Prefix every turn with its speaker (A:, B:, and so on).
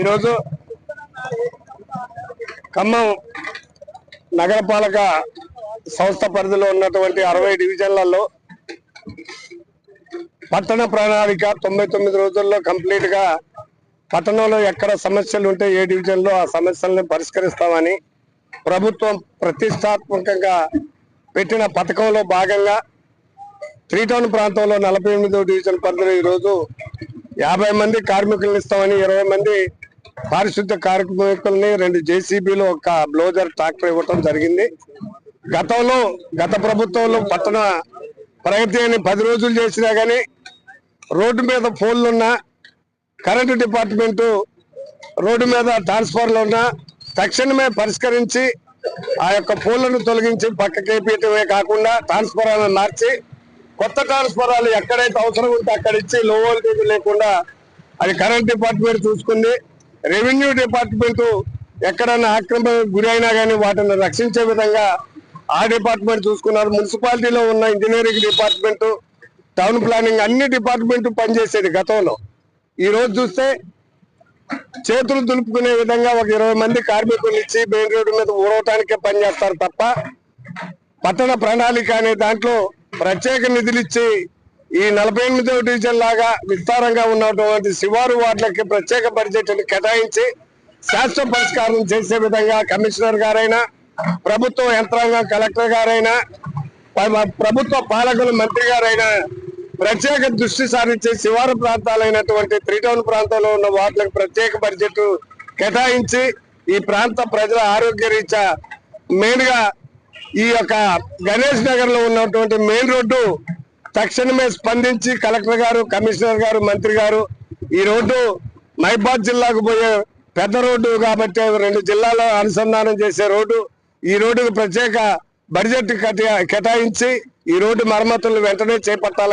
A: ఈరోజు ఖమ్మం నగరపాలక సంస్థ పరిధిలో ఉన్నటువంటి 60 డివిజన్లలో పట్టణ ప్రణాళిక 99 రోజుల్లో కంప్లీట్ గా పట్టణంలో ఎక్కడ సమస్యలు ఉంటే ఏ డివిజన్ లో ఆ సమస్యలను పరిష్కరిస్తామని ప్రభుత్వం ప్రతిష్టాత్మకంగా పెట్టిన పథకంలో భాగంగా 3 టౌన్ ప్రాంతంలో 48వ డివిజన్ పరిధిలో ఈరోజు 50 మంది కార్మికులను ఇస్తామని 20 మంది పారిశుద్ధ్య కార్మికుల్ని 2 జేసీబీలు ఒక బ్లోజర్ ట్రాక్టర్ ఇవ్వటం జరిగింది. గత ప్రభుత్వంలో పట్టణ ప్రగతి అని 10 రోజులు చేసినా గానీ రోడ్డు మీద పోల్లున్నా కరెంటు డిపార్ట్మెంటు రోడ్డు మీద ట్రాన్స్ఫార్మర్లు ఉన్నా తక్షణమే పరిష్కరించి ఆ యొక్క పోల్లను తొలగించి పక్కకేపీయటమే కాకుండా ట్రాన్స్ఫార్మర్లను మార్చి కొత్త ట్రాన్స్ఫార్మర్లు ఎక్కడైతే అవసరం ఉంటే అక్కడ ఇచ్చి లో వోల్టేజ్ లేకుండా అది కరెంట్ డిపార్ట్మెంట్ చూసుకుంది. రెవెన్యూ డిపార్ట్మెంట్ ఎక్కడన్నా ఆక్రమణకు గురి అయినా కానీ వాటిని రక్షించే విధంగా ఆ డిపార్ట్మెంట్ చూసుకున్నారు. మున్సిపాలిటీలో ఉన్న ఇంజనీరింగ్ డిపార్ట్మెంట్, టౌన్ ప్లానింగ్ అన్ని డిపార్ట్మెంట్ పనిచేసేది గతంలో. ఈ రోజు చూస్తే చేతులు దులుపుకునే విధంగా ఒక 20 మంది కార్మికులు ఇచ్చి మెయిన్ రోడ్డు మీద ఊడవటానికే పనిచేస్తారు తప్ప పట్టణ ప్రణాళిక అనే దాంట్లో ప్రత్యేక నిధులు ఇచ్చి ఈ 48వ డివిజన్ లాగా విస్తారంగా ఉన్నటువంటి శివారు వార్డులకి ప్రత్యేక బడ్జెట్ కేటాయించి శాశ్వత పరిష్కారం చేసే విధంగా కమిషనర్ గారైనా, ప్రభుత్వ యంత్రాంగం కలెక్టర్ గారైనా, ప్రభుత్వ పాలకులు మంత్రి గారైనా ప్రత్యేక దృష్టి సారించి శివారు ప్రాంతాలైనటువంటి 3 టౌన్ ప్రాంతంలో ఉన్న వార్డులకు ప్రత్యేక బడ్జెట్ కేటాయించి ఈ ప్రాంత ప్రజల ఆరోగ్య రీత్యా మెయిన్ గా ఈ యొక్క గణేష్ నగర్ లో ఉన్నటువంటి మెయిన్ రోడ్డు తక్షణమే స్పందించి కలెక్టర్ గారు, కమిషనర్ గారు, మంత్రి గారు ఈ రోడ్డు మహిబాద్ జిల్లాకు పోయే పెద్ద రోడ్డు కాబట్టి 2 జిల్లాలో అనుసంధానం చేసే రోడ్డు, ఈ రోడ్డుకు ప్రత్యేక బడ్జెట్ కేటాయించి ఈ రోడ్డు మరమ్మతులు వెంటనే చేపట్టాలని